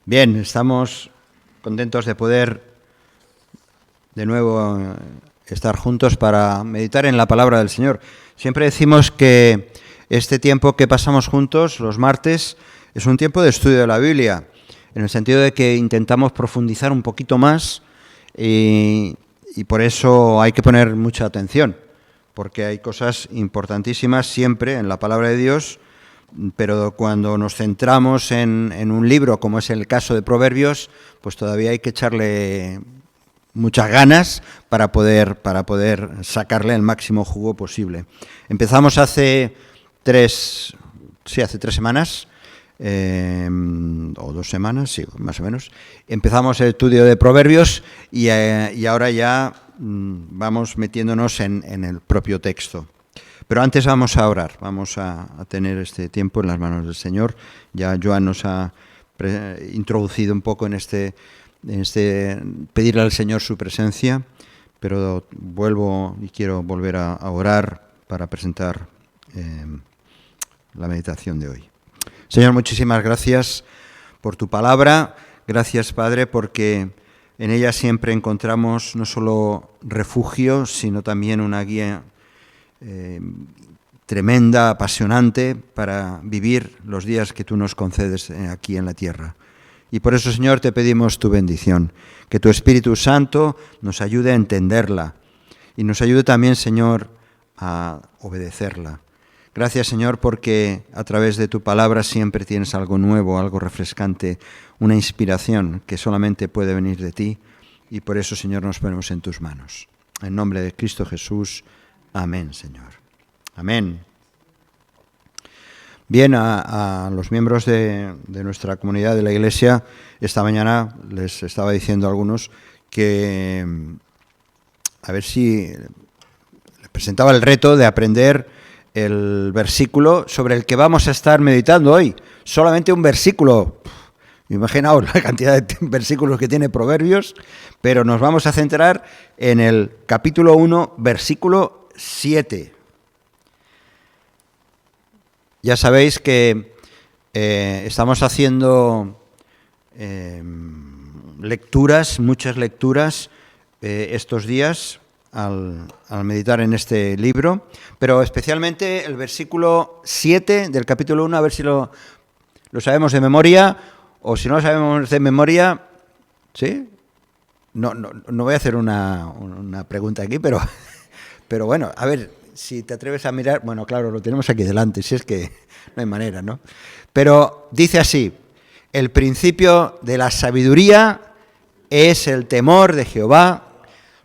Bien, estamos contentos de poder de nuevo estar juntos para meditar en la palabra del Señor. Siempre decimos que este tiempo que pasamos juntos, los martes, es un tiempo de estudio de la Biblia, en el sentido de que intentamos profundizar un poquito más y por eso hay que poner mucha atención, porque hay cosas importantísimas siempre en la palabra de Dios, pero cuando nos centramos en un libro, como es el caso de Proverbios, pues todavía hay que echarle muchas ganas para poder sacarle el máximo jugo posible. Empezamos hace 3 semanas, o 2 semanas, sí, más o menos. Empezamos el estudio de Proverbios y ahora ya vamos metiéndonos en el propio texto. Pero antes vamos a orar, vamos a tener este tiempo en las manos del Señor. Ya Joan nos ha introducido un poco en este pedirle al Señor su presencia, pero quiero volver a orar para presentar la meditación de hoy. Señor, muchísimas gracias por tu palabra. Gracias, Padre, porque en ella siempre encontramos no solo refugio, sino también una guía tremenda, apasionante para vivir los días que tú nos concedes aquí en la tierra. Y por eso, Señor, te pedimos tu bendición, que tu Espíritu Santo nos ayude a entenderla y nos ayude también, Señor, a obedecerla. Gracias, Señor, porque a través de tu palabra siempre tienes algo nuevo, algo refrescante, una inspiración que solamente puede venir de ti, y por eso, Señor, nos ponemos en tus manos. En nombre de Cristo Jesús. Amén, Señor. Amén. Bien, a los miembros de nuestra comunidad de la Iglesia, esta mañana les estaba diciendo a algunos que a ver si les presentaba el reto de aprender el versículo sobre el que vamos a estar meditando hoy. Solamente un versículo. Imaginaos la cantidad de versículos que tiene Proverbios, pero nos vamos a centrar en el capítulo 1, versículo 7. Ya sabéis que estamos haciendo muchas lecturas estos días al meditar en este libro, pero especialmente el versículo 7 del capítulo 1, a ver si lo sabemos de memoria, o si no lo sabemos de memoria, ¿sí? No voy a hacer una pregunta aquí, pero bueno, a ver si te atreves a mirar. Bueno, claro, lo tenemos aquí delante, si es que no hay manera, ¿no? Pero dice así: el principio de la sabiduría es el temor de Jehová.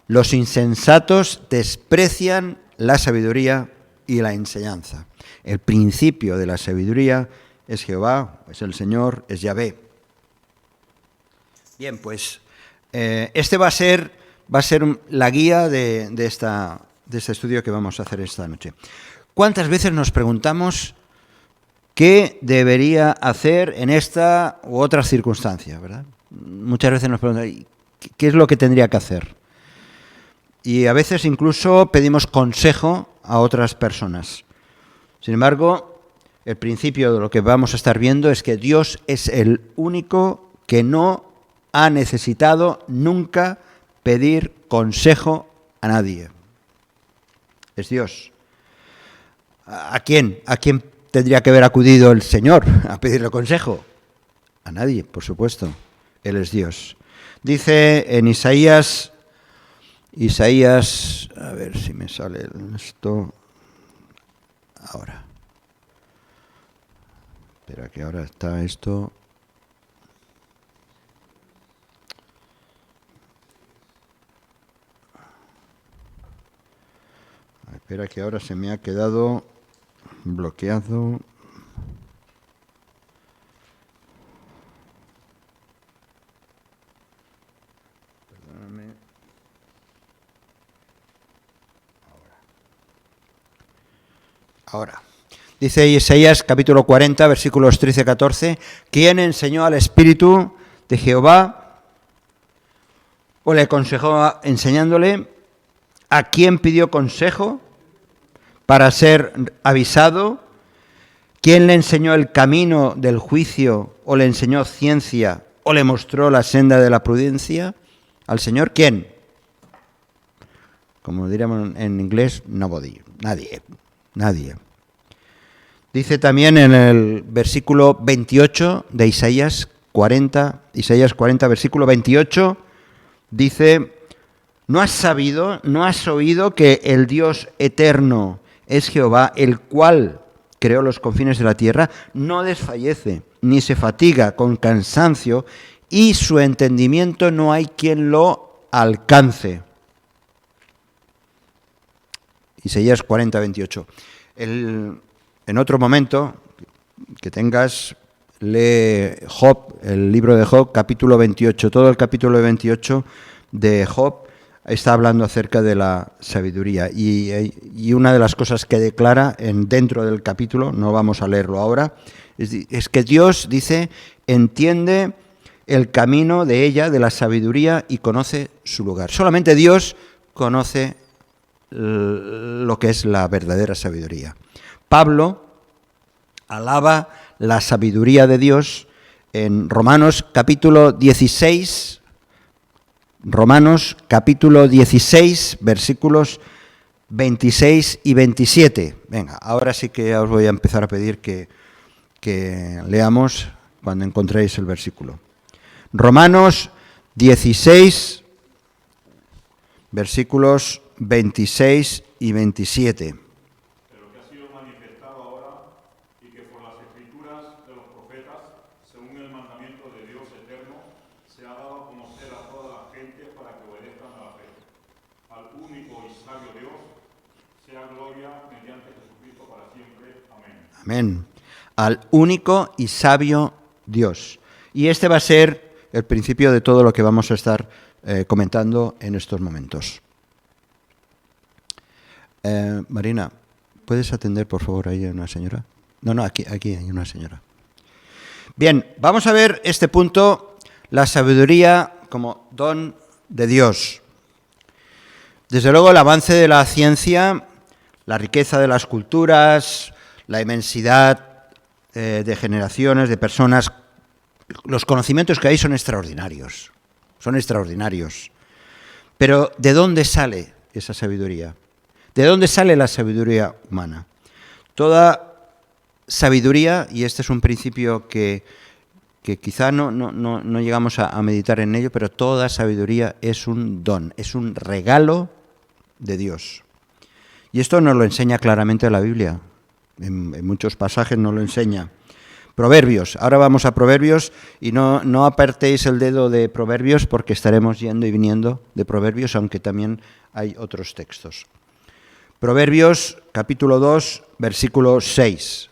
Los insensatos desprecian la sabiduría y la enseñanza. El principio de la sabiduría es Jehová, es el Señor, es Yahvé. Bien, pues este va a ser la guía de este estudio que vamos a hacer esta noche. ¿Cuántas veces nos preguntamos qué debería hacer en esta u otra circunstancia, verdad? Muchas veces nos preguntamos qué es lo que tendría que hacer. Y a veces incluso pedimos consejo a otras personas. Sin embargo, el principio de lo que vamos a estar viendo es que Dios es el único que no ha necesitado nunca pedir consejo a nadie. Es Dios. ¿A quién tendría que haber acudido el Señor a pedirle consejo? A nadie, por supuesto. Él es Dios. Dice en Isaías, a ver si me sale esto ahora. Espera, que ahora está esto. Espera, que ahora se me ha quedado bloqueado. Perdóname. Ahora. Dice Isaías capítulo 40, versículos 13-14, ¿quién enseñó al Espíritu de Jehová o le aconsejó enseñándole? ¿A quién pidió consejo para ser avisado? ¿Quién le enseñó el camino del juicio o le enseñó ciencia o le mostró la senda de la prudencia al Señor? ¿Quién? Como diríamos en inglés, nobody, nadie. Dice también en el versículo 28 de Isaías 40, versículo 28, dice: ¿No has sabido, no has oído que el Dios eterno es Jehová, el cual creó los confines de la tierra? No desfallece, ni se fatiga con cansancio, y su entendimiento no hay quien lo alcance. Isaías 40, 28. En otro momento que tengas, lee Job, el libro de Job, capítulo 28. Todo el capítulo 28 de Job está hablando acerca de la sabiduría. Y una de las cosas que declara dentro del capítulo, no vamos a leerlo ahora, es que Dios, dice, entiende el camino de ella, de la sabiduría, y conoce su lugar. Solamente Dios conoce lo que es la verdadera sabiduría. Pablo alaba la sabiduría de Dios en Romanos capítulo 16, versículos 26 y 27. Venga, ahora sí que ya os voy a empezar a pedir que leamos cuando encontréis el versículo. Romanos 16, versículos 26 y 27. Pero que ha sido manifestado ahora y que por las escrituras de los profetas, según el mandamiento de Dios eterno, se ha dado a conocer a toda la gente para que obedezcan a la fe. Al único y sabio Dios, sea gloria mediante Jesucristo para siempre. Amén. Amén. Al único y sabio Dios. Y este va a ser el principio de todo lo que vamos a estar comentando en estos momentos. Marina, ¿puedes atender por favor ahí a una señora? No, aquí hay una señora. Bien, vamos a ver este punto, la sabiduría como don de Dios. Desde luego el avance de la ciencia, la riqueza de las culturas, la inmensidad de generaciones, de personas, los conocimientos que hay son extraordinarios. Pero ¿de dónde sale esa sabiduría? ¿De dónde sale la sabiduría humana? Toda sabiduría, y este es un principio que quizá no llegamos a meditar en ello, pero toda sabiduría es un don, es un regalo de Dios. Y esto nos lo enseña claramente la Biblia. En muchos pasajes nos lo enseña. Proverbios, ahora vamos a Proverbios, y no apartéis el dedo de Proverbios porque estaremos yendo y viniendo de Proverbios, aunque también hay otros textos. Proverbios, capítulo 2, versículo 6.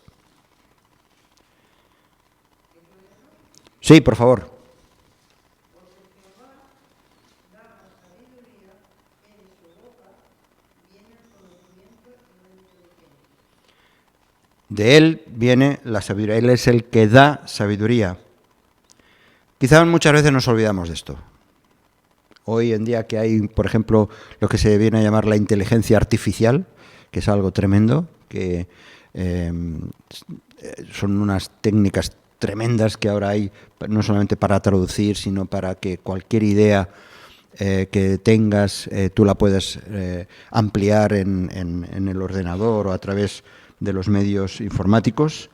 Sí, por favor. De él viene la sabiduría, él es el que da sabiduría. Quizás muchas veces nos olvidamos de esto. Hoy en día que hay, por ejemplo, lo que se viene a llamar la inteligencia artificial, que es algo tremendo, que son unas técnicas tremendas que ahora hay, no solamente para traducir, sino para que cualquier idea que tengas, tú la puedas ampliar en el ordenador o a través de los medios informáticos,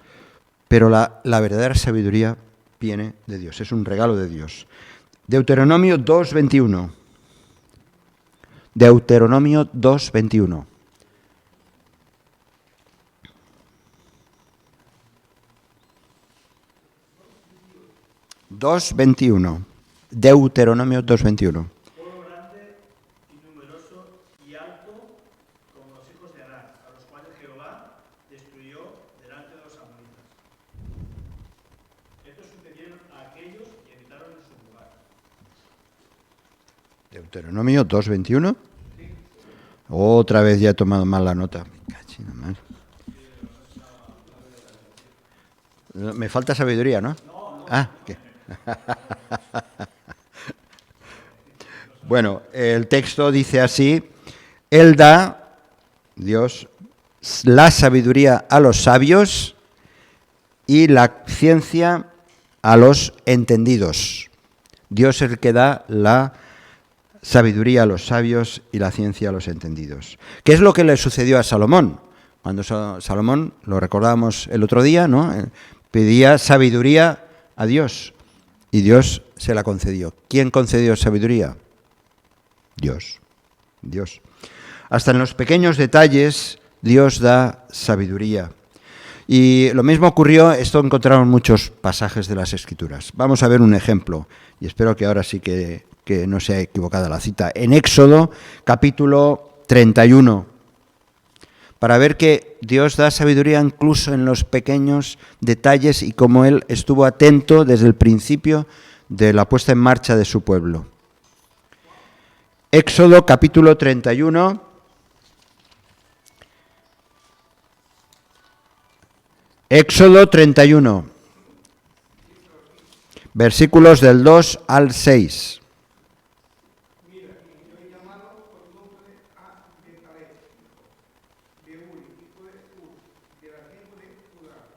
pero la verdadera sabiduría viene de Dios, es un regalo de Dios. Deuteronomio 2:21. Deuteronomio 2:21. Deuteronomio 2:21. Pueblo grande y numeroso y alto como los hijos de Anán, a los cuales Jehová destruyó delante de los amonitas. Estos sucedieron a aquellos que habitaron en su lugar. Deuteronomio 2:21. Sí. Otra vez ya he tomado mal la nota. Me falta sabiduría, ¿no? ¿Qué? Bueno, el texto dice así: Él da, Dios, la sabiduría a los sabios y la ciencia a los entendidos. Dios es el que da la sabiduría a los sabios y la ciencia a los entendidos. ¿Qué es lo que le sucedió a Salomón? Cuando Salomón, lo recordábamos el otro día, ¿no?, pedía sabiduría a Dios y Dios se la concedió. ¿Quién concedió sabiduría? Dios. Dios. Hasta en los pequeños detalles Dios da sabiduría. Y lo mismo ocurrió, esto encontramos en muchos pasajes de las Escrituras. Vamos a ver un ejemplo, y espero que ahora sí que no sea equivocada la cita. En Éxodo, capítulo 31, para ver que Dios da sabiduría incluso en los pequeños detalles y cómo Él estuvo atento desde el principio de la puesta en marcha de su pueblo. Éxodo, capítulo 31. Éxodo 31, versículos del 2 al 6. Mira, yo he llamado por nombre a Besaleel, de Uri, hijo de Ur, de la tribu de Judá.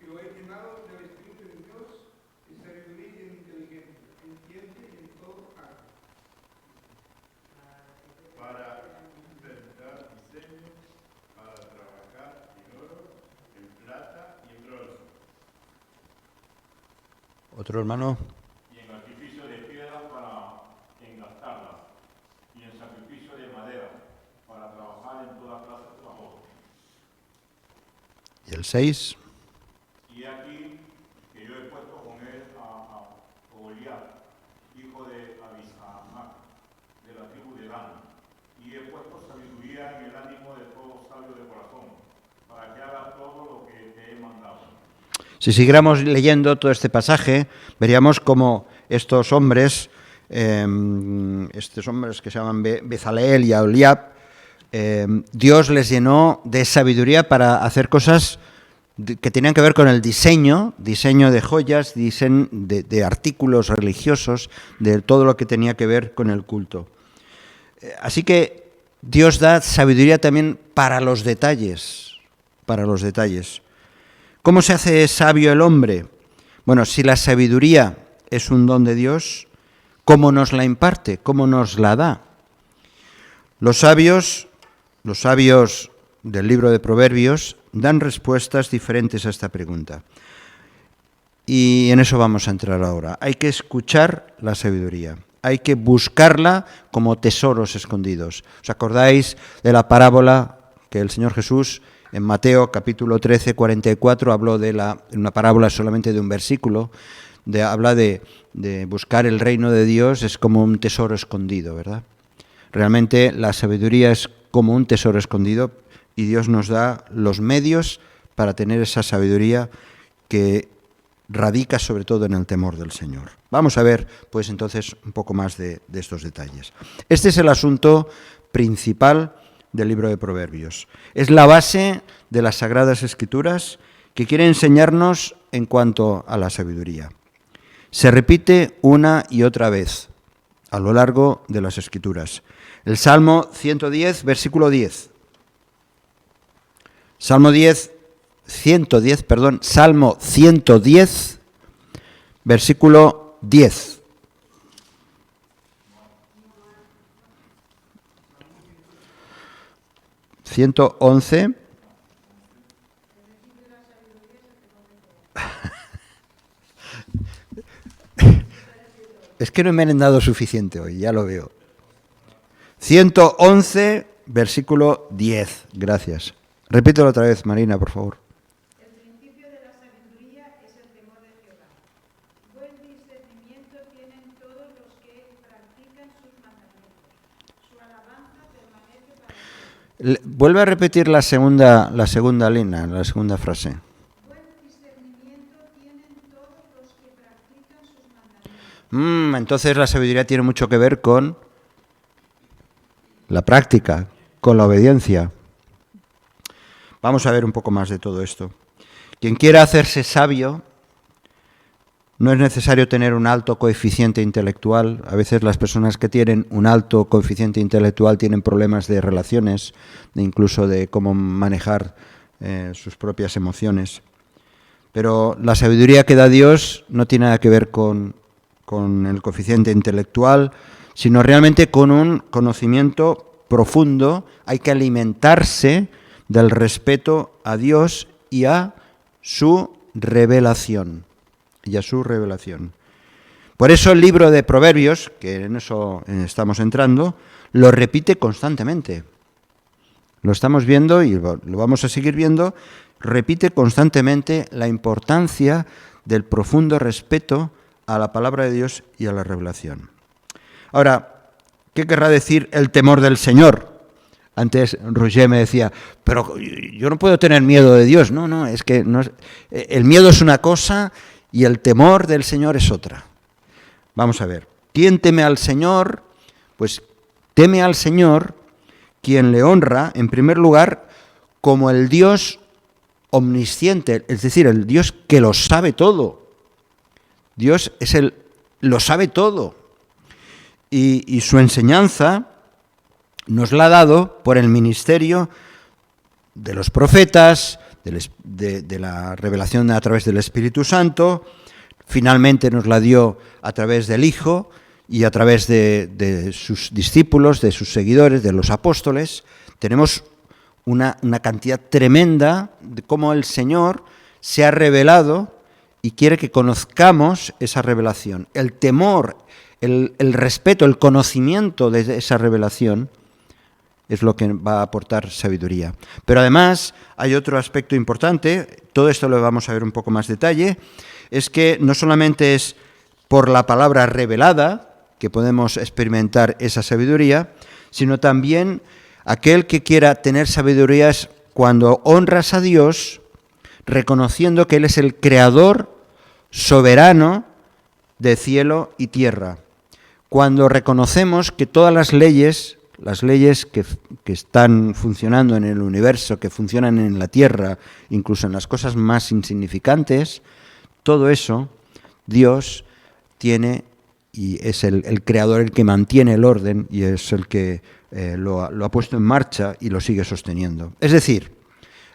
Y lo he llenado del Espíritu de Dios, de sabiduría y inteligencia, en ciencia y en todo arte. Para inventar diseños, para trabajar en oro, en plata y en bronce, Otro hermano. y en artificio de piedra para engastarlas, y en sacrificio de madera para trabajar en toda clase de trabajo. Y el 6. Y aquí que yo he puesto con él a Goliat, hijo de Abisamac, de la tribu de Dan, y he puesto sabiduría en el ánimo de todo sabio de corazón, para que haga todo lo que te he mandado. Si siguiéramos leyendo todo este pasaje, veríamos cómo estos hombres que se llaman Bezaleel y Aholiab, Dios les llenó de sabiduría para hacer cosas que tenían que ver con el diseño de joyas, diseño de artículos religiosos, de todo lo que tenía que ver con el culto. Así que Dios da sabiduría también para los detalles, ¿Cómo se hace sabio el hombre? Bueno, si la sabiduría es un don de Dios, ¿cómo nos la imparte? ¿Cómo nos la da? Los sabios del libro de Proverbios dan respuestas diferentes a esta pregunta. Y en eso vamos a entrar ahora. Hay que escuchar la sabiduría. Hay que buscarla como tesoros escondidos. ¿Os acordáis de la parábola que el Señor Jesús en Mateo capítulo 13, 44 habló de una parábola solamente de un versículo, habla de buscar el reino de Dios, es como un tesoro escondido, ¿verdad? Realmente la sabiduría es como un tesoro escondido y Dios nos da los medios para tener esa sabiduría que radica sobre todo en el temor del Señor. Vamos a ver, pues entonces, un poco más de estos detalles. Este es el asunto principal del libro de Proverbios. Es la base de las Sagradas Escrituras que quiere enseñarnos en cuanto a la sabiduría. Se repite una y otra vez a lo largo de las Escrituras. El Salmo 110, versículo 10. Salmo 110, versículo 10. (111) Es que no me han dado suficiente hoy, ya lo veo. 111, versículo 10. Gracias. Repítelo otra vez, Marina, por favor. El principio de la sabiduría es el temor de Jehová. Buen discernimiento tienen todos los que practican sus mandamientos. Su alabanza permanece para siempre. Vuelve a repetir la segunda línea, la segunda frase. Buen discernimiento tienen todos los que practican sus mandamientos. Entonces la sabiduría tiene mucho que ver con la práctica, con la obediencia. Vamos a ver un poco más de todo esto. Quien quiera hacerse sabio, no es necesario tener un alto coeficiente intelectual. A veces las personas que tienen un alto coeficiente intelectual tienen problemas de relaciones, incluso de cómo manejar sus propias emociones. Pero la sabiduría que da Dios no tiene nada que ver con el coeficiente intelectual, sino realmente con un conocimiento profundo. Hay que alimentarse del respeto a Dios y a su revelación. Por eso el libro de Proverbios, que en eso estamos entrando, lo repite constantemente. Lo estamos viendo y lo vamos a seguir viendo. Repite constantemente la importancia del profundo respeto a la palabra de Dios y a la revelación. Ahora, ¿qué querrá decir el temor del Señor? Antes Roger me decía, pero yo no puedo tener miedo de Dios. No, es que el miedo es una cosa y el temor del Señor es otra. Vamos a ver, ¿quién teme al Señor? Pues teme al Señor quien le honra, en primer lugar, como el Dios omnisciente, es decir, el Dios que lo sabe todo. Dios lo sabe todo. Y su enseñanza nos la ha dado por el ministerio de los profetas, de la revelación a través del Espíritu Santo. Finalmente nos la dio a través del Hijo y a través de sus discípulos, de sus seguidores, de los apóstoles. Tenemos una cantidad tremenda de cómo el Señor se ha revelado y quiere que conozcamos esa revelación. El temor, el respeto, el conocimiento de esa revelación es lo que va a aportar sabiduría. Pero además hay otro aspecto importante, todo esto lo vamos a ver un poco más detalle, es que no solamente es por la palabra revelada que podemos experimentar esa sabiduría, sino también aquel que quiera tener sabiduría es cuando honras a Dios, reconociendo que Él es el creador soberano de cielo y tierra. Cuando reconocemos que todas las leyes que están funcionando en el universo, que funcionan en la tierra, incluso en las cosas más insignificantes, todo eso Dios tiene y es el creador el que mantiene el orden y es el que lo ha puesto en marcha y lo sigue sosteniendo. Es decir,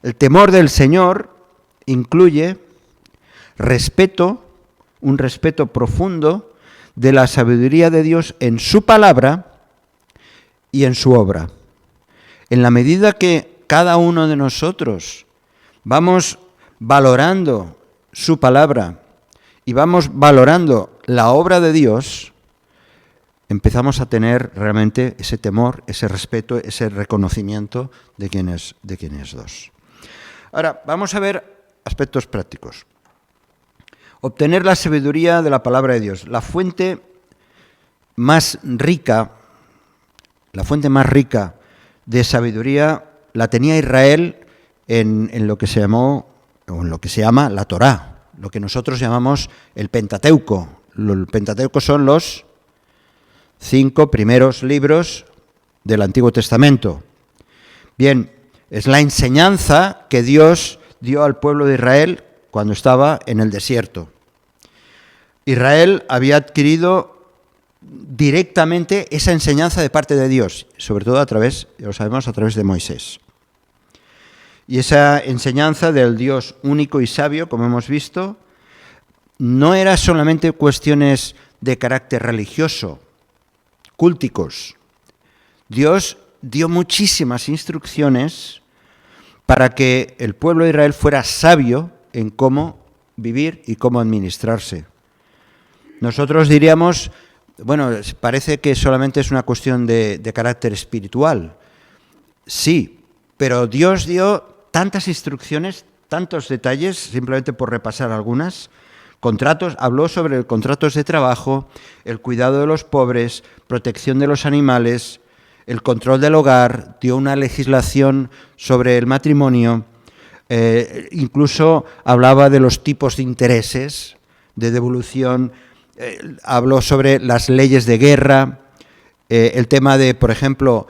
el temor del Señor incluye un respeto profundo de la sabiduría de Dios en su palabra y en su obra. En la medida que cada uno de nosotros vamos valorando su palabra y vamos valorando la obra de Dios, empezamos a tener realmente ese temor, ese respeto, ese reconocimiento de quién es Dios. Ahora, vamos a ver aspectos prácticos. Obtener la sabiduría de la palabra de Dios. La fuente más rica de sabiduría la tenía Israel en lo que se llamó, o en lo que se llama la Torá, lo que nosotros llamamos el Pentateuco. El Pentateuco son los 5 primeros libros del Antiguo Testamento. Bien, es la enseñanza que Dios dio al pueblo de Israel cuando estaba en el desierto. Israel había adquirido directamente esa enseñanza de parte de Dios, sobre todo a través de Moisés. Y esa enseñanza del Dios único y sabio, como hemos visto, no era solamente cuestiones de carácter religioso, cúlticos. Dios dio muchísimas instrucciones para que el pueblo de Israel fuera sabio en cómo vivir y cómo administrarse. Nosotros diríamos, bueno, parece que solamente es una cuestión de carácter espiritual. Sí, pero Dios dio tantas instrucciones, tantos detalles, simplemente por repasar algunas. Habló sobre contratos de trabajo, el cuidado de los pobres, protección de los animales, el control del hogar, dio una legislación sobre el matrimonio, incluso hablaba de los tipos de intereses, de devolución, habló sobre las leyes de guerra, el tema de, por ejemplo,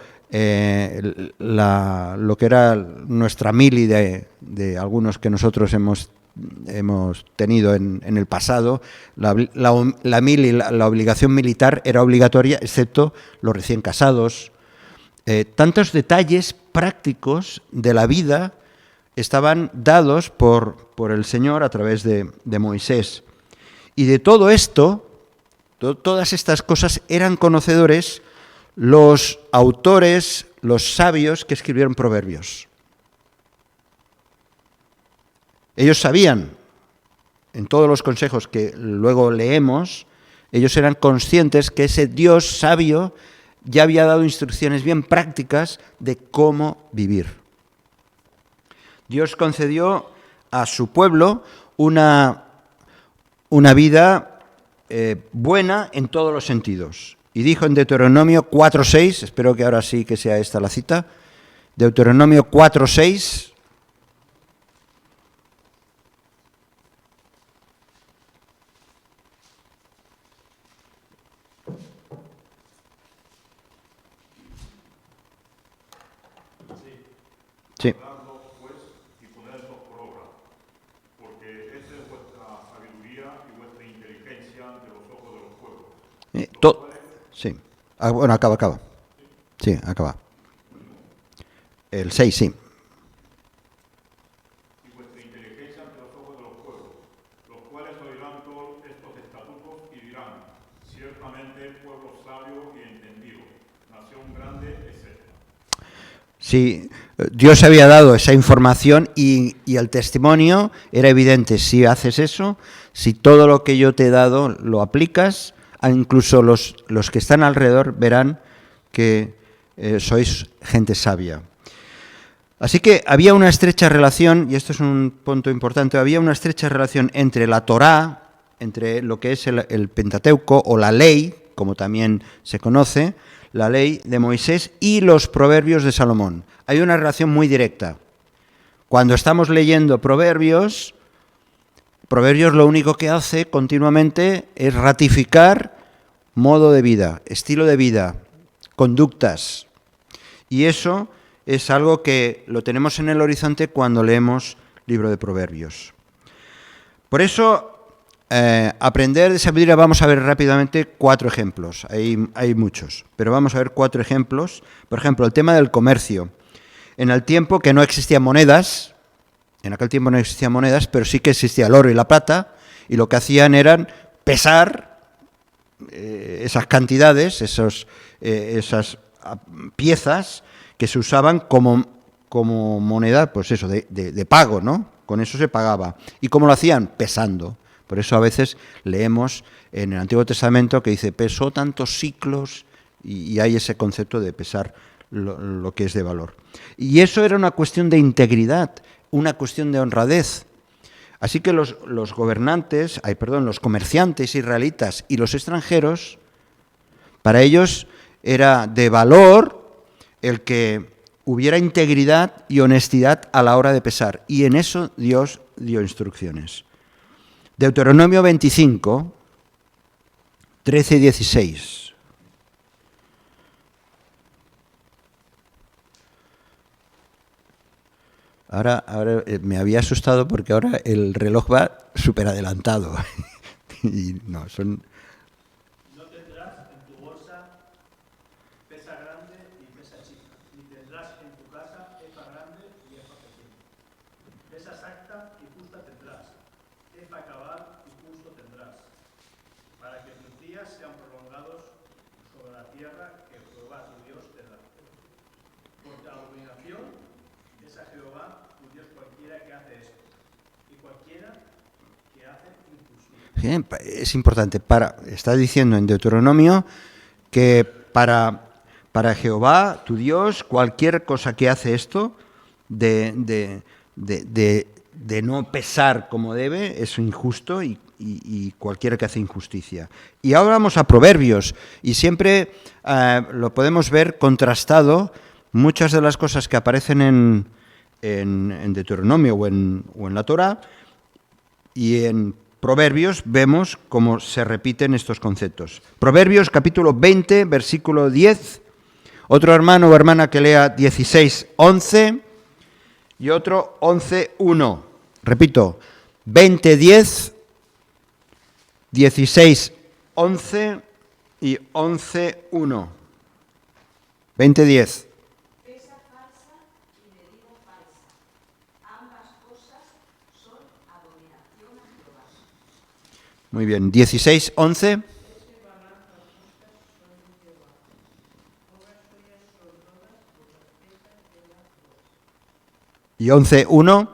lo que era nuestra mili de algunos que nosotros hemos tenido en el pasado. La mili, la obligación militar era obligatoria, excepto los recién casados. Tantos detalles prácticos de la vida estaban dados por el Señor a través de Moisés. Y de todo esto, todas estas cosas eran conocedores los autores, los sabios que escribieron Proverbios. Ellos sabían, en todos los consejos que luego leemos, ellos eran conscientes que ese Dios sabio ya había dado instrucciones bien prácticas de cómo vivir. Dios concedió a su pueblo una vida buena en todos los sentidos. Y dijo en Deuteronomio 4:6, espero que ahora sí que sea esta la cita, Deuteronomio 4:6, sí. Guardadlo, pues, y ponedlo por obra, porque esta es vuestra sabiduría y vuestra inteligencia ante los ojos de los pueblos. Sí. Bueno, acaba. Sí, acaba. El 6, sí. Y vuestra inteligencia ante los ojos de los pueblos, los cuales oirán todos estos estatutos y dirán, ciertamente pueblo sabio y entendido, nación grande es esta. Sí, Dios había dado esa información y el testimonio era evidente. Si haces eso, si todo lo que yo te he dado lo aplicas, incluso los que están alrededor verán que sois gente sabia. Así que había una estrecha relación, y esto es un punto importante, había una estrecha relación entre la Torá, entre lo que es el Pentateuco o la ley, como también se conoce, la ley de Moisés y los proverbios de Salomón. Hay una relación muy directa. Cuando estamos leyendo Proverbios lo único que hace continuamente es ratificar modo de vida, estilo de vida, conductas. Y eso es algo que lo tenemos en el horizonte cuando leemos libro de Proverbios. Por eso, aprender de sabiduría, vamos a ver rápidamente 4 ejemplos. Hay muchos, pero vamos a ver 4 ejemplos. Por ejemplo, el tema del comercio. En el tiempo que no existían monedas, en aquel tiempo no existían monedas, pero sí que existía el oro y la plata, y lo que hacían eran pesar esas cantidades, esas piezas que se usaban como moneda, pues eso, de pago, ¿no? Con eso se pagaba. ¿Y cómo lo hacían? Pesando. Por eso a veces leemos en el Antiguo Testamento que dice, pesó tantos siclos, y hay ese concepto de pesar lo que es de valor. Y eso era una cuestión de integridad, una cuestión de honradez. Así que los comerciantes israelitas y los extranjeros, para ellos era de valor el que hubiera integridad y honestidad a la hora de pesar. Y en eso Dios dio instrucciones. Deuteronomio 25, 13 y 16. Ahora me había asustado porque ahora el reloj va súper adelantado. Y no, son... No tendrás en tu bolsa pesa grande y pesa chica, ni tendrás en tu casa efa grande y efa pequeña. Pesa exacta y justa tendrás, efa cabal y justo tendrás, para que tus días sean prolongados sobre la tierra que Jehová tu Dios te da. Porque abominación es a Jehová tu Dios cualquiera que hace esto, y cualquiera que hace injusticia. Es importante, está diciendo en Deuteronomio que para Jehová, tu Dios, cualquier cosa que hace esto, de no pesar como debe, es injusto y cualquiera que hace injusticia. Y ahora vamos a Proverbios, y siempre lo podemos ver contrastado, muchas de las cosas que aparecen en Deuteronomio o en la Torá, y en Proverbios vemos cómo se repiten estos conceptos. Proverbios capítulo 20, versículo 10. Otro hermano o hermana que lea 16, 11 y otro 11, 1. Repito, 20, 10, 16, 11 y 11, 1. 20, 10. Pesa falsa y me digo falsa. Ambas Muy bien. 16, 11. Y 11, 1.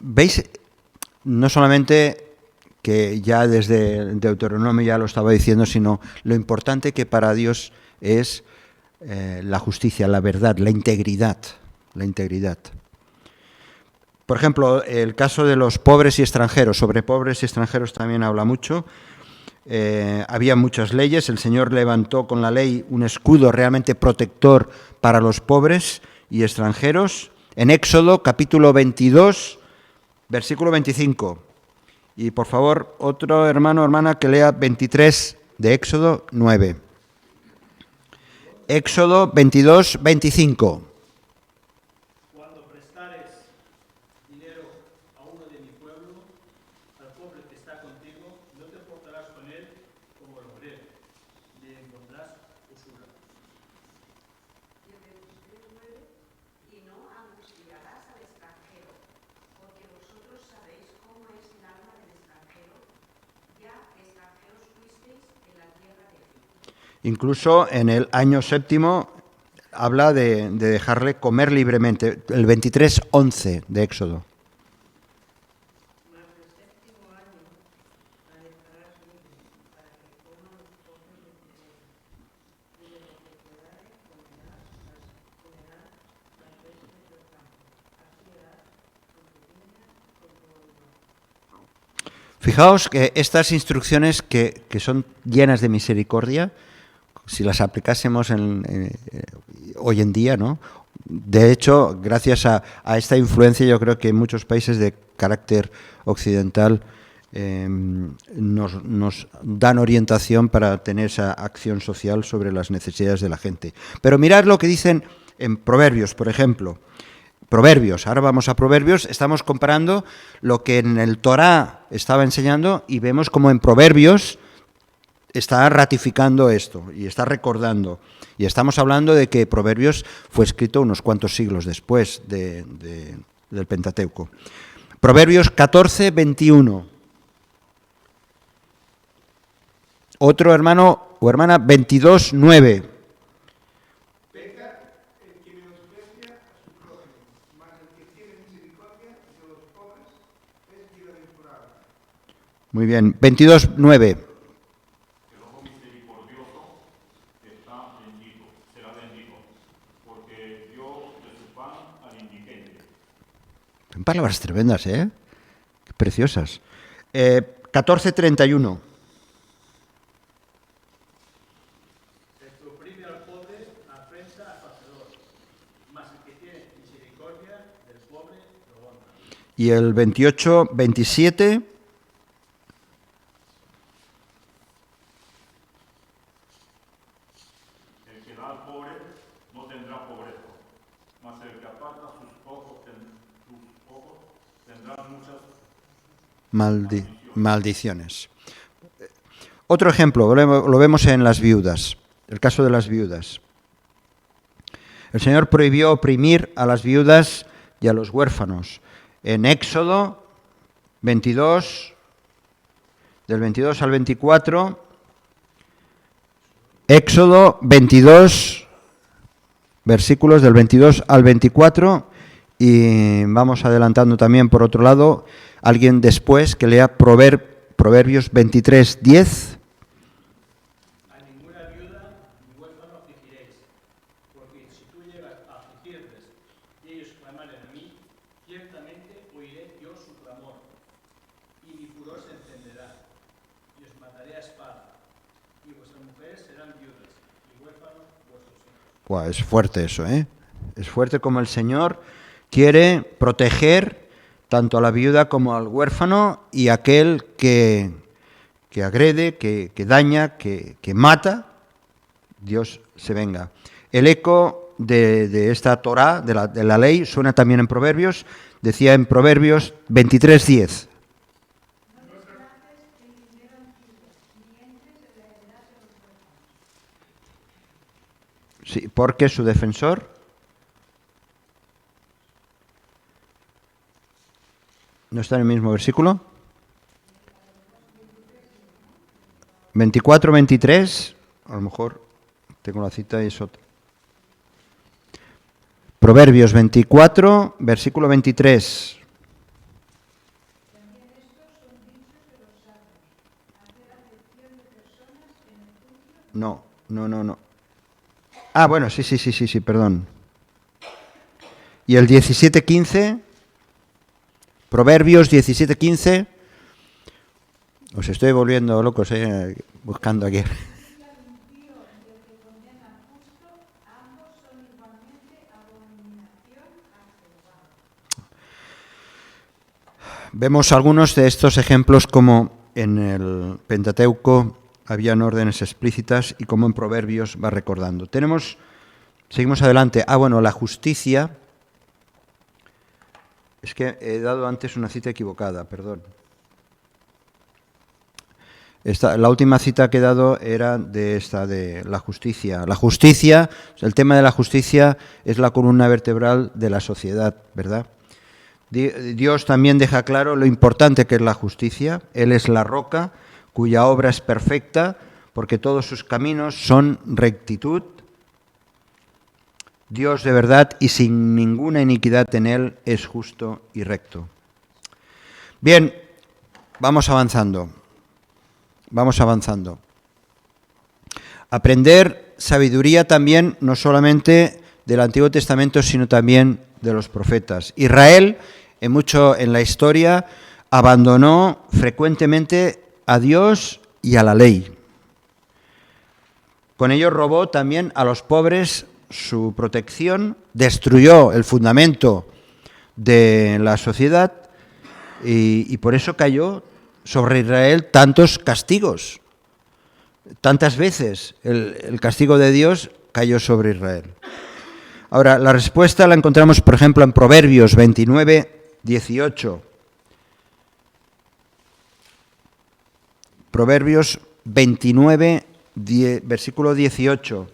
¿Veis? No solamente que ya desde Deuteronomio ya lo estaba diciendo, sino lo importante que para Dios es la justicia, la verdad, la integridad. La integridad. Por ejemplo, el caso de los pobres y extranjeros. Sobre pobres y extranjeros también habla mucho. Había muchas leyes. El Señor levantó con la ley un escudo realmente protector para los pobres y extranjeros. En Éxodo, capítulo 22, versículo 25. Y por favor, otro hermano o hermana que lea 23 de Éxodo 9. Éxodo 22, 25. Cuando prestares dinero a uno de mi pueblo, al pobre que está contigo, no te portarás con él como el obrero, le impondrás usura. Y no angustiarás al extranjero, porque vosotros sabéis cómo es el alma del extranjero. Ya extranjeros fuisteis en la tierra de Egipto. Incluso en el año séptimo habla de dejarle comer libremente. El 23, 11 de Éxodo. Fijaos que estas instrucciones que son llenas de misericordia, si las aplicásemos hoy en día, ¿no? De hecho, gracias a esta influencia, yo creo que en muchos países de carácter occidental nos dan orientación para tener esa acción social sobre las necesidades de la gente. Pero mirad lo que dicen en Proverbios, por ejemplo. Proverbios, ahora vamos a Proverbios, estamos comparando lo que en el Torá estaba enseñando y vemos como en Proverbios está ratificando esto y está recordando. Y estamos hablando de que Proverbios fue escrito unos cuantos siglos después del Pentateuco. Proverbios 14, 21. Otro hermano o hermana, 22, 9. Peca el que menosprecia a su prójimo, mas el que tiene misericordia de los pobres es bienaventurado. Muy bien, 22, 9. El ojo misericordioso está bendito, será bendito, porque dio de su pan al indigente. Son palabras tremendas, ¿eh? Qué preciosas. 14, 31. El que oprime al pobre afrenta al hacedor, mas el que tiene misericordia del pobre lo honra. Y el 28, 27. El que da al pobre no tendrá pobreza, mas el que aparta sus ojos tendrá muchas Maldiciones. Otro ejemplo, lo vemos en las viudas, el caso de las viudas. El Señor prohibió oprimir a las viudas y a los huérfanos. En Éxodo 22, del 22 al 24, Éxodo 22, versículos del 22 al 24, y vamos adelantando también por otro lado, alguien después que lea Proverbios 23, 10. A ninguna viuda ni huérfano afligiréis, porque si tú llegas a afligirles y ellos clamaren a mí, ciertamente oiré yo su clamor, y mi furor se encenderá, y os mataré a espada, y vuestras mujeres serán viudas, y huérfanos vuestros hijos. Buah, es fuerte eso, ¿eh? Es fuerte como el Señor quiere proteger tanto a la viuda como al huérfano y aquel que agrede, que daña, que mata, Dios se venga. El eco de esta Torá, de la ley, suena también en Proverbios. Decía en Proverbios 23, 10. Sí, porque su defensor está en el mismo versículo? 24, 23, a lo mejor tengo la cita y es otra. Proverbios 24, versículo 23. No. Ah, bueno, sí, perdón. Y el 17:15, Proverbios 17:15. Os estoy volviendo locos, buscando aquí. Vemos algunos de estos ejemplos como en el Pentateuco habían órdenes explícitas y como en Proverbios va recordando. Seguimos adelante. La justicia. Es que he dado antes una cita equivocada, perdón. La última cita que he dado era de la justicia. La justicia, el tema de la justicia es la columna vertebral de la sociedad, ¿verdad? Dios también deja claro lo importante que es la justicia. Él es la roca cuya obra es perfecta porque todos sus caminos son rectitud. Dios de verdad y sin ninguna iniquidad en él es justo y recto. Bien, vamos avanzando. Aprender sabiduría también, no solamente del Antiguo Testamento, sino también de los profetas. Israel, en la historia, abandonó frecuentemente a Dios y a la ley. Con ello robó también a los pobres su protección, destruyó el fundamento de la sociedad y por eso cayó sobre Israel tantos castigos. Tantas veces el castigo de Dios cayó sobre Israel. Ahora, la respuesta la encontramos, por ejemplo, en Proverbios 29, 18. Proverbios 29, versículo 18.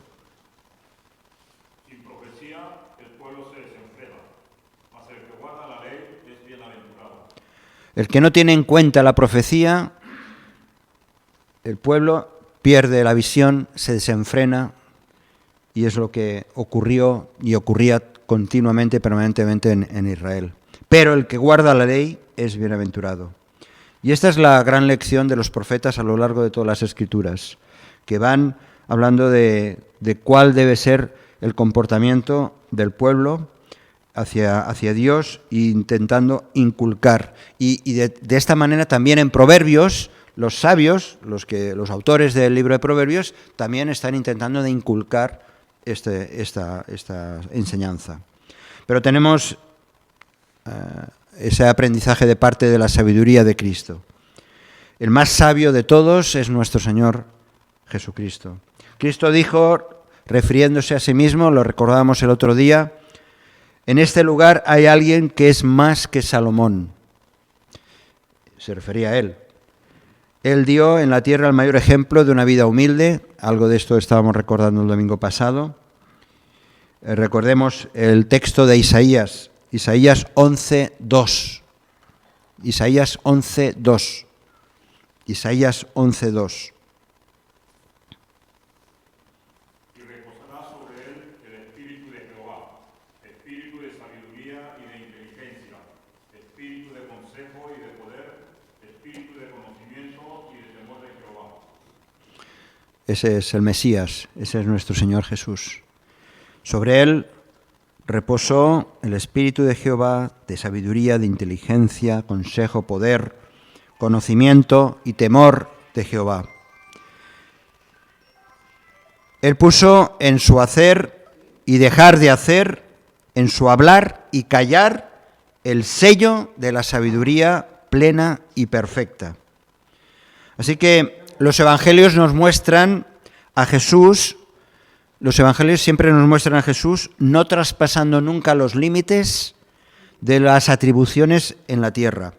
Sin profecía el pueblo se desenfrena, mas el que guarda la ley es bienaventurado. El que no tiene en cuenta la profecía, el pueblo pierde la visión, se desenfrena, y es lo que ocurrió y ocurría continuamente, permanentemente en Israel. Pero el que guarda la ley es bienaventurado. Y esta es la gran lección de los profetas a lo largo de todas las Escrituras, que van hablando de cuál debe ser el comportamiento del pueblo hacia Dios e intentando inculcar. Y de esta manera también en Proverbios, los sabios, los autores del libro de Proverbios, también están intentando de inculcar esta enseñanza. Pero tenemos ese aprendizaje de parte de la sabiduría de Cristo. El más sabio de todos es nuestro Señor Jesucristo. Cristo dijo, refiriéndose a sí mismo, lo recordábamos el otro día, en este lugar hay alguien que es más que Salomón. Se refería a él. Él dio en la tierra el mayor ejemplo de una vida humilde. Algo de esto estábamos recordando el domingo pasado. Recordemos el texto de Isaías 11:2. Isaías 11:2. Isaías 11:2. Y reposará sobre él el espíritu de Jehová, espíritu de sabiduría y de inteligencia, espíritu de consejo y de poder, espíritu de conocimiento y de temor de Jehová. Ese es el Mesías, ese es nuestro Señor Jesús. Sobre él reposó el espíritu de Jehová, de sabiduría, de inteligencia, consejo, poder, conocimiento y temor de Jehová. Él puso en su hacer y dejar de hacer, en su hablar y callar, el sello de la sabiduría plena y perfecta. Así que los evangelios nos muestran a Jesús, los evangelios siempre nos muestran a Jesús no traspasando nunca los límites de las atribuciones en la tierra.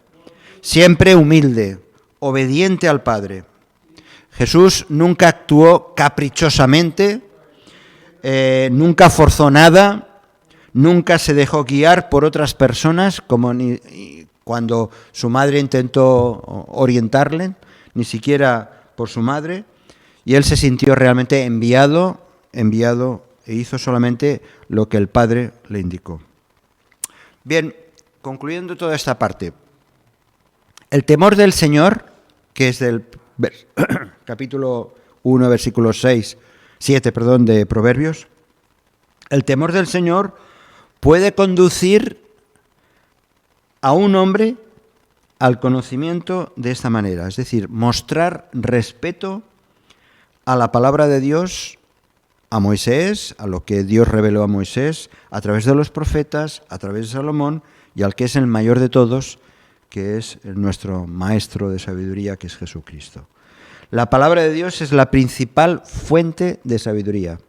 Siempre humilde, obediente al Padre. Jesús nunca actuó caprichosamente, nunca forzó nada, nunca se dejó guiar por otras personas, como Cuando su madre intentó orientarle, ni siquiera por su madre, y él se sintió realmente enviado e hizo solamente lo que el Padre le indicó. Bien, concluyendo toda esta parte, el temor del Señor, que es del capítulo 1, versículo 7, de Proverbios, el temor del Señor puede conducir a un hombre al conocimiento de esta manera, es decir, mostrar respeto a la palabra de Dios, a Moisés, a lo que Dios reveló a Moisés, a través de los profetas, a través de Salomón, y al que es el mayor de todos, que es nuestro maestro de sabiduría, que es Jesucristo. La palabra de Dios es la principal fuente de sabiduría.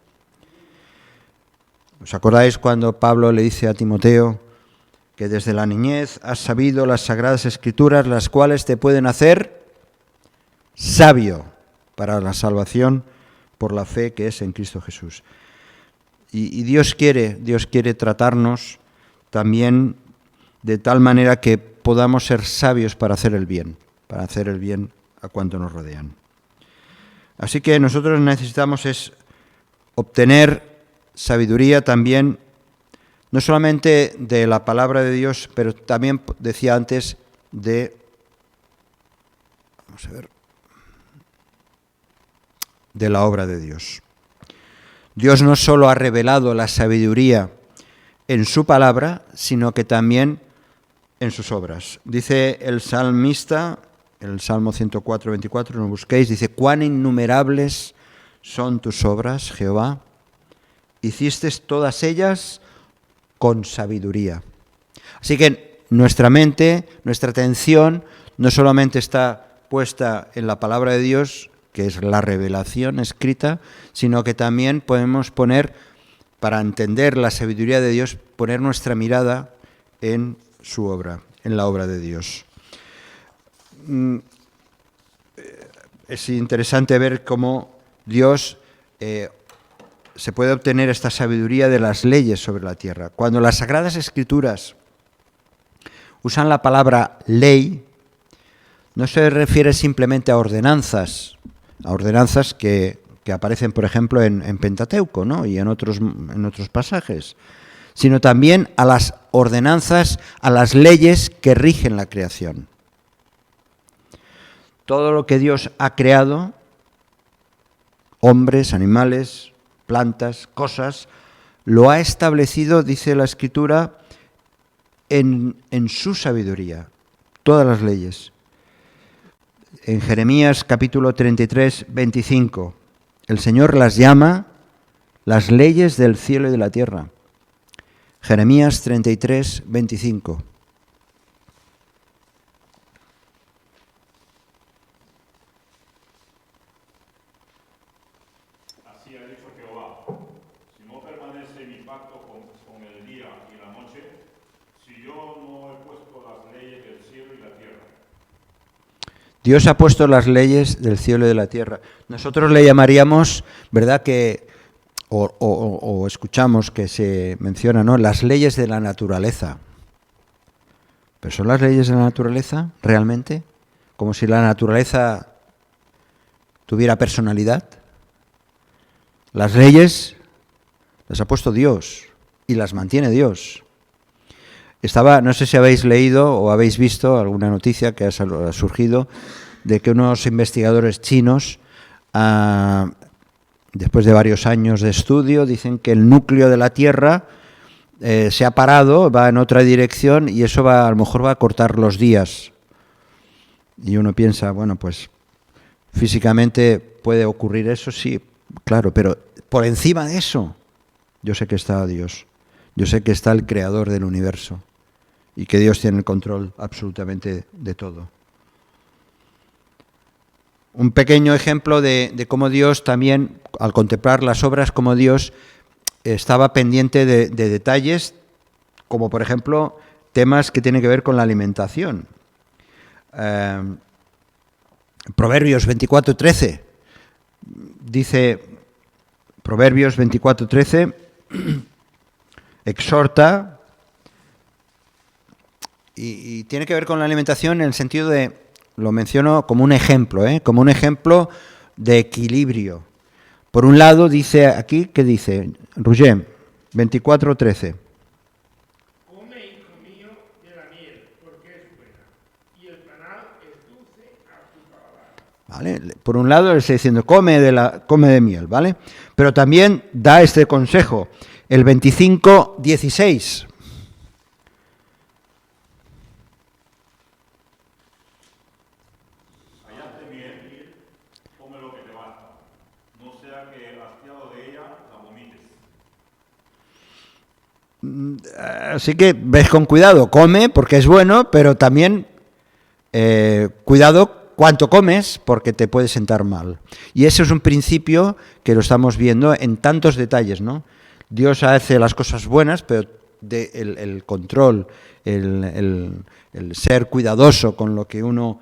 ¿Os acordáis cuando Pablo le dice a Timoteo que desde la niñez has sabido las sagradas escrituras, las cuales te pueden hacer sabio para la salvación por la fe que es en Cristo Jesús? Y Dios quiere tratarnos también de tal manera que podamos ser sabios para hacer el bien a cuanto nos rodean. Así que nosotros necesitamos es obtener sabiduría también, no solamente de la palabra de Dios, pero también, decía antes, de la obra de Dios. Dios no solo ha revelado la sabiduría en su palabra, sino que también en sus obras. Dice el salmista, el Salmo 104, 24, no busquéis, dice: cuán innumerables son tus obras, Jehová, hiciste todas ellas con sabiduría. Así que nuestra mente, nuestra atención, no solamente está puesta en la palabra de Dios, que es la revelación escrita, sino que también podemos poner, para entender la sabiduría de Dios, poner nuestra mirada en su obra, en la obra de Dios. Es interesante ver cómo Dios se puede obtener esta sabiduría de las leyes sobre la tierra. Cuando las Sagradas Escrituras usan la palabra ley, no se refiere simplemente a ordenanzas que aparecen, por ejemplo, en Pentateuco, ¿no? Y en otros pasajes, sino también a las ordenanzas, a las leyes que rigen la creación. Todo lo que Dios ha creado, hombres, animales, plantas, cosas, lo ha establecido, dice la Escritura, en su sabiduría, todas las leyes. En Jeremías capítulo 33, 25, el Señor las llama las leyes del cielo y de la tierra. Jeremías 33, 25. Así ha dicho Jehová: si no permanece mi pacto con el día y la noche, si yo no he puesto las leyes del cielo y la tierra. Dios ha puesto las leyes del cielo y de la tierra. Nosotros le llamaríamos, ¿verdad?, que o escuchamos que se menciona, ¿no?, las leyes de la naturaleza. ¿Pero son las leyes de la naturaleza realmente? Como si la naturaleza tuviera personalidad. Las leyes las ha puesto Dios y las mantiene Dios. No sé si habéis leído o habéis visto alguna noticia que ha surgido de que unos investigadores chinos, después de varios años de estudio, dicen que el núcleo de la Tierra se ha parado, va en otra dirección y eso a lo mejor va a cortar los días. Y uno piensa, bueno, pues físicamente puede ocurrir eso, sí, claro, pero por encima de eso, yo sé que está Dios, yo sé que está el Creador del universo y que Dios tiene el control absolutamente de todo. Un pequeño ejemplo de cómo Dios también, al contemplar las obras, como Dios estaba pendiente de detalles, como por ejemplo temas que tienen que ver con la alimentación. Proverbios 24:13 dice, Proverbios 24:13 exhorta y tiene que ver con la alimentación en el sentido de, lo menciono como un ejemplo, como un ejemplo de equilibrio. Por un lado dice aquí, ¿qué dice? Roger, 24:13. Come, hijo mío, de la miel, porque es buena, y el panal es dulce a tu paladar. ¿Vale? Por un lado le está diciendo, come de miel, ¿vale? Pero también da este consejo, el 25:16. Hallaste miel, come lo que te basta, no sea que hastiado de ella la vomites. Así que ves con cuidado, come porque es bueno, pero también cuidado cuánto comes porque te puede sentar mal. Y ese es un principio que lo estamos viendo en tantos detalles, ¿no? Dios hace las cosas buenas, pero el control, el ser cuidadoso con lo que uno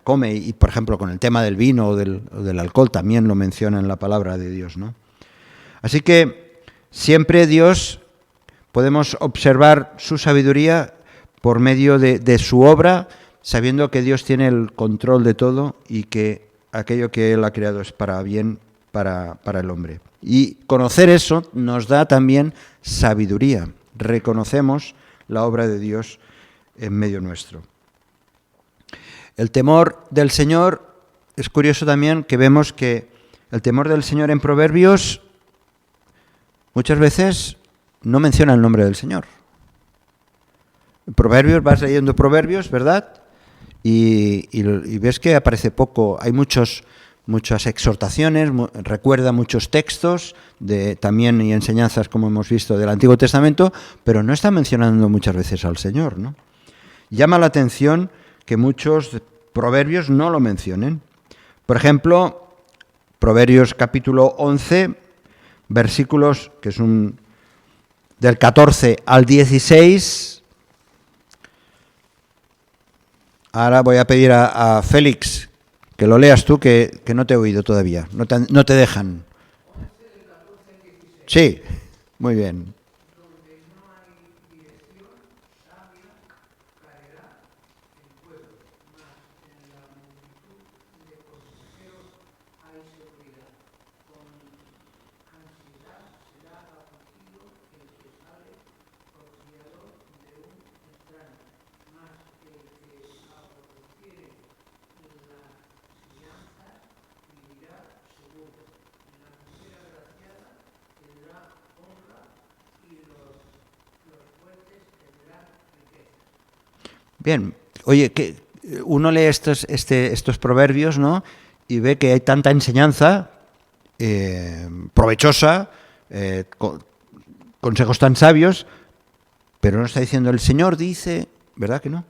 come, y por ejemplo con el tema del vino o del alcohol también lo menciona en la palabra de Dios, ¿no? Así que siempre Dios, podemos observar su sabiduría por medio de su obra, sabiendo que Dios tiene el control de todo y que aquello que Él ha creado es para bien para el hombre. Y conocer eso nos da también sabiduría. Reconocemos la obra de Dios en medio nuestro. El temor del Señor, es curioso también que vemos que el temor del Señor en Proverbios muchas veces no menciona el nombre del Señor. En Proverbios, vas leyendo Proverbios, ¿verdad? Y ves que aparece poco. Hay muchas exhortaciones, recuerda muchos textos también y enseñanzas, como hemos visto, del Antiguo Testamento, pero no está mencionando muchas veces al Señor, ¿no? Llama la atención que muchos proverbios no lo mencionen. Por ejemplo, Proverbios capítulo 11, versículos que es del 14 al 16. Ahora voy a pedir a Félix que lo leas tú, que no te he oído todavía. No te dejan. Sí, muy bien. Bien, oye, que uno lee estos proverbios, ¿no? Y ve que hay tanta enseñanza provechosa, consejos tan sabios, pero no está diciendo el Señor dice, ¿verdad que no?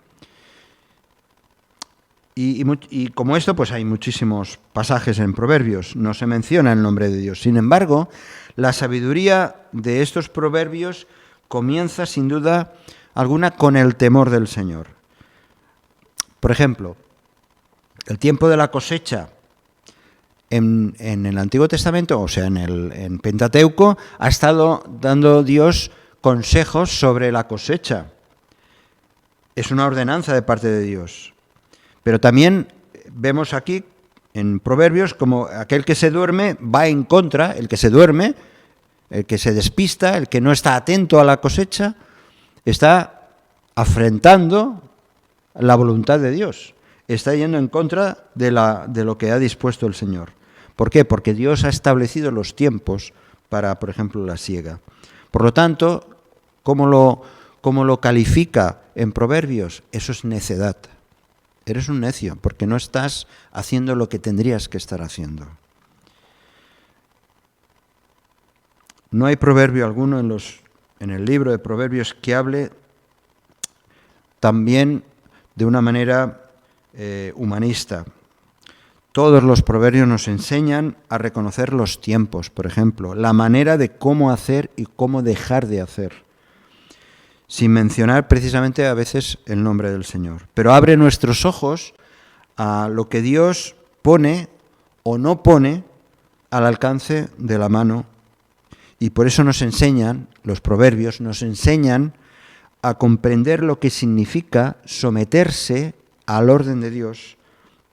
Y como esto, pues hay muchísimos pasajes en Proverbios, no se menciona el nombre de Dios. Sin embargo, la sabiduría de estos proverbios comienza sin duda alguna con el temor del Señor. Por ejemplo, el tiempo de la cosecha en el Antiguo Testamento, o sea, en Pentateuco, ha estado dando Dios consejos sobre la cosecha. Es una ordenanza de parte de Dios. Pero también vemos aquí en Proverbios como aquel que se duerme va en contra, el que se duerme, el que se despista, el que no está atento a la cosecha, está afrentando la voluntad de Dios. Está yendo en contra de lo que ha dispuesto el Señor. ¿Por qué? Porque Dios ha establecido los tiempos para, por ejemplo, la siega. Por lo tanto, ¿cómo lo califica en Proverbios? Eso es necedad. Eres un necio, porque no estás haciendo lo que tendrías que estar haciendo. No hay proverbio alguno en el libro de Proverbios que hable también de una manera humanista. Todos los proverbios nos enseñan a reconocer los tiempos, por ejemplo, la manera de cómo hacer y cómo dejar de hacer, sin mencionar precisamente a veces el nombre del Señor. Pero abre nuestros ojos a lo que Dios pone o no pone al alcance de la mano. Y por eso nos enseñan, los proverbios nos enseñan a comprender lo que significa someterse al orden de Dios,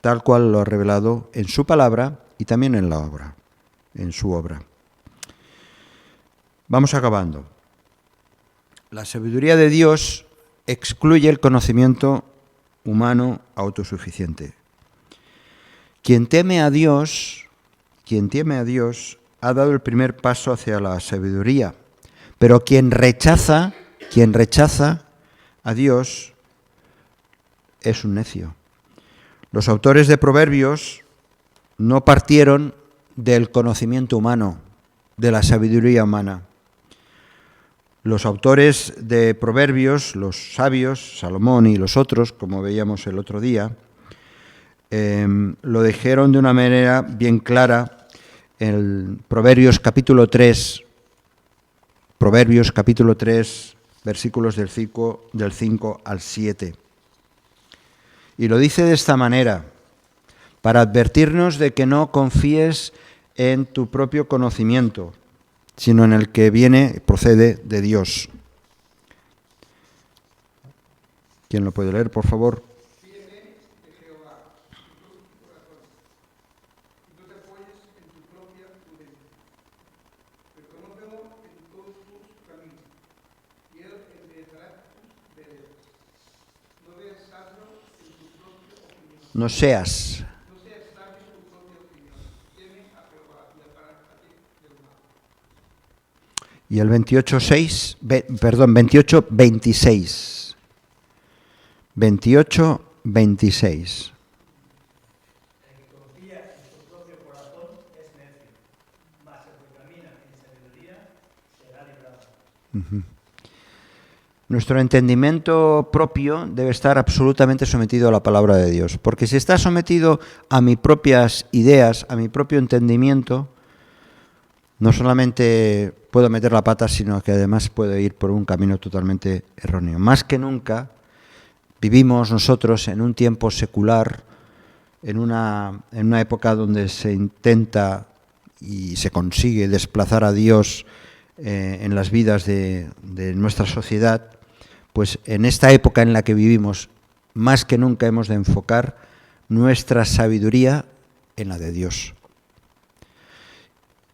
tal cual lo ha revelado en su palabra y también en la obra, en su obra. Vamos acabando. La sabiduría de Dios excluye el conocimiento humano autosuficiente. Quien teme a Dios ha dado el primer paso hacia la sabiduría, pero quien rechaza a Dios es un necio. Los autores de Proverbios no partieron del conocimiento humano, de la sabiduría humana. Los autores de Proverbios, los sabios, Salomón y los otros, como veíamos el otro día, lo dijeron de una manera bien clara en Proverbios capítulo 3, versículos del 5 al 7. Y lo dice de esta manera, para advertirnos de que no confíes en tu propio conocimiento, sino en el que procede de Dios. ¿Quién lo puede leer, por favor? No seas. Y el 28.26. 28.26. El que confía en su propio corazón es necio, mas el que camina en sabiduría será librado. Nuestro entendimiento propio debe estar absolutamente sometido a la palabra de Dios, porque si está sometido a mis propias ideas, a mi propio entendimiento, no solamente puedo meter la pata, sino que además puedo ir por un camino totalmente erróneo. Más que nunca vivimos nosotros en un tiempo secular, en una época donde se intenta y se consigue desplazar a Dios en las vidas de nuestra sociedad. Pues en esta época en la que vivimos, más que nunca hemos de enfocar nuestra sabiduría en la de Dios.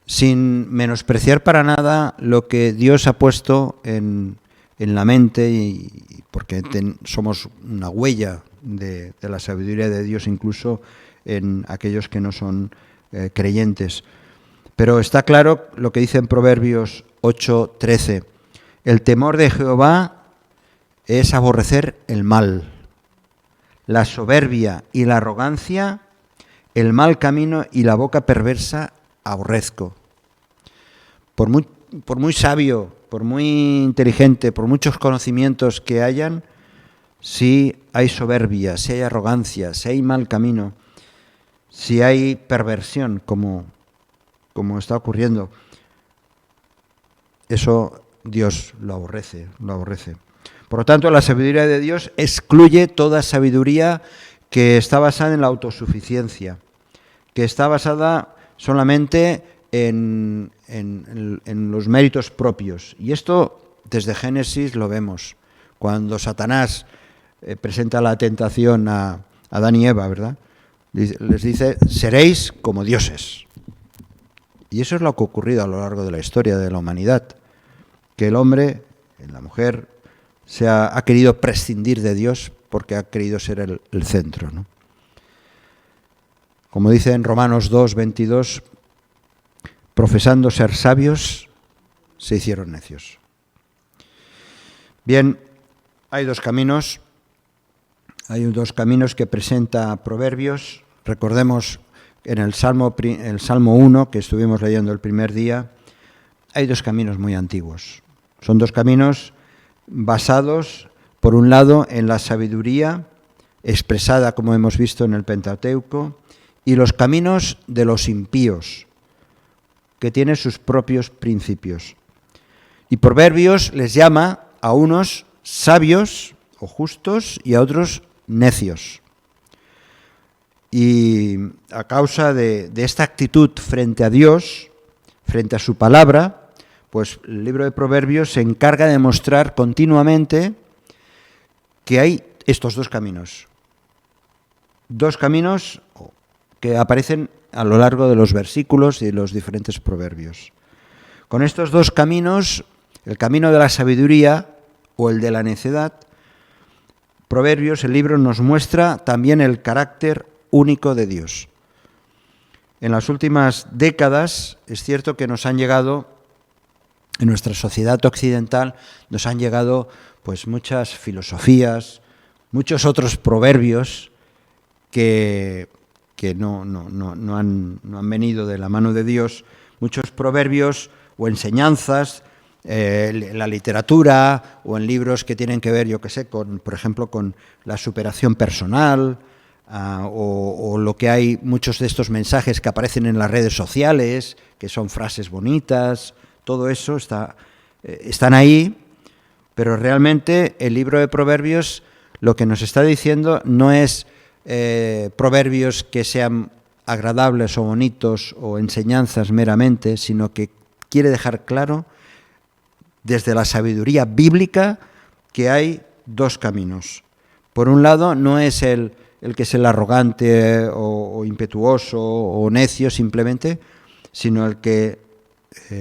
Sin menospreciar para nada lo que Dios ha puesto en la mente, y porque somos una huella de la sabiduría de Dios incluso en aquellos que no son creyentes. Pero está claro lo que dice en Proverbios 8:13. El temor de Jehová es aborrecer el mal, la soberbia y la arrogancia, el mal camino y la boca perversa aborrezco. Por muy sabio, por muy inteligente, por muchos conocimientos que hayan, si hay soberbia, si hay arrogancia, si hay mal camino, si hay perversión, como está ocurriendo, eso Dios lo aborrece. Por lo tanto, la sabiduría de Dios excluye toda sabiduría que está basada en la autosuficiencia, que está basada solamente en los méritos propios. Y esto desde Génesis lo vemos, cuando Satanás presenta la tentación a Adán y Eva, ¿verdad? Les dice, seréis como dioses. Y eso es lo que ha ocurrido a lo largo de la historia de la humanidad, que el hombre, la mujer, ha querido prescindir de Dios porque ha querido ser el centro, ¿no? Como dice en Romanos 2:22, profesando ser sabios, se hicieron necios. Bien, hay dos caminos que presenta Proverbios. Recordemos en el Salmo 1, que estuvimos leyendo el primer día, hay dos caminos muy antiguos. Son dos caminos basados, por un lado, en la sabiduría expresada, como hemos visto en el Pentateuco, y los caminos de los impíos, que tienen sus propios principios. Y Proverbios les llama a unos sabios o justos y a otros necios. Y a causa de esta actitud frente a Dios, frente a su palabra, pues el libro de Proverbios se encarga de mostrar continuamente que hay estos dos caminos que aparecen a lo largo de los versículos y los diferentes proverbios. Con estos dos caminos, el camino de la sabiduría o el de la necedad, Proverbios, el libro, nos muestra también el carácter único de Dios. En las últimas décadas es cierto que nos han llegado, en nuestra sociedad occidental, nos han llegado pues muchas filosofías, muchos otros proverbios que no han venido de la mano de Dios, muchos proverbios o enseñanzas en la literatura o en libros que tienen que ver, yo qué sé, con, por ejemplo, con la superación personal, o lo que hay, muchos de estos mensajes que aparecen en las redes sociales, que son frases bonitas, todo eso están ahí, pero realmente el libro de Proverbios lo que nos está diciendo no es proverbios que sean agradables o bonitos o enseñanzas meramente, sino que quiere dejar claro desde la sabiduría bíblica que hay dos caminos. Por un lado, no es el que es el arrogante o impetuoso o necio simplemente, sino el que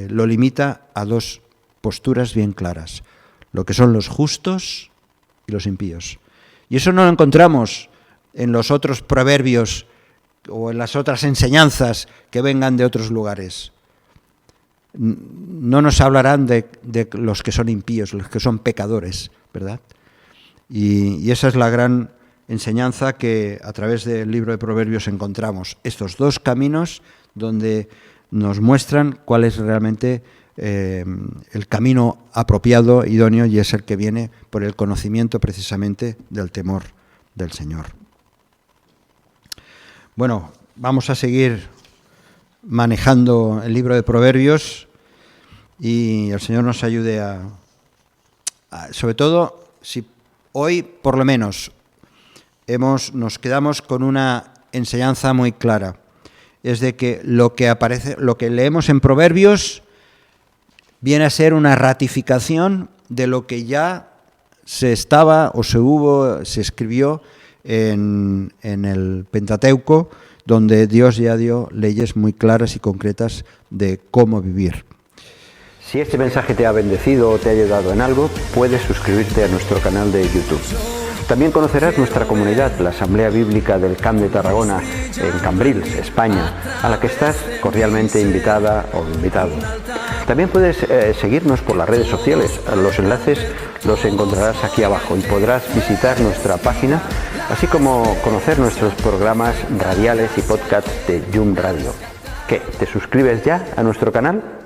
lo limita a dos posturas bien claras, lo que son los justos y los impíos. Y eso no lo encontramos en los otros proverbios o en las otras enseñanzas que vengan de otros lugares. No nos hablarán de los que son impíos, los que son pecadores, ¿verdad? Y esa es la gran enseñanza que a través del libro de Proverbios encontramos. Estos dos caminos donde nos muestran cuál es realmente el camino apropiado, idóneo, y es el que viene por el conocimiento precisamente del temor del Señor. Bueno, vamos a seguir manejando el libro de Proverbios y el Señor nos ayude sobre todo, si hoy por lo menos nos quedamos con una enseñanza muy clara, es de que lo que leemos en Proverbios viene a ser una ratificación de lo que ya se escribió en el Pentateuco, donde Dios ya dio leyes muy claras y concretas de cómo vivir. Si este mensaje te ha bendecido o te ha ayudado en algo, puedes suscribirte a nuestro canal de YouTube. También conocerás nuestra comunidad, la Asamblea Bíblica del Camp de Tarragona, en Cambrils, España, a la que estás cordialmente invitada o invitado. También puedes seguirnos por las redes sociales. Los enlaces los encontrarás aquí abajo y podrás visitar nuestra página, así como conocer nuestros programas radiales y podcasts de Yum Radio. ¿Qué? ¿Te suscribes ya a nuestro canal?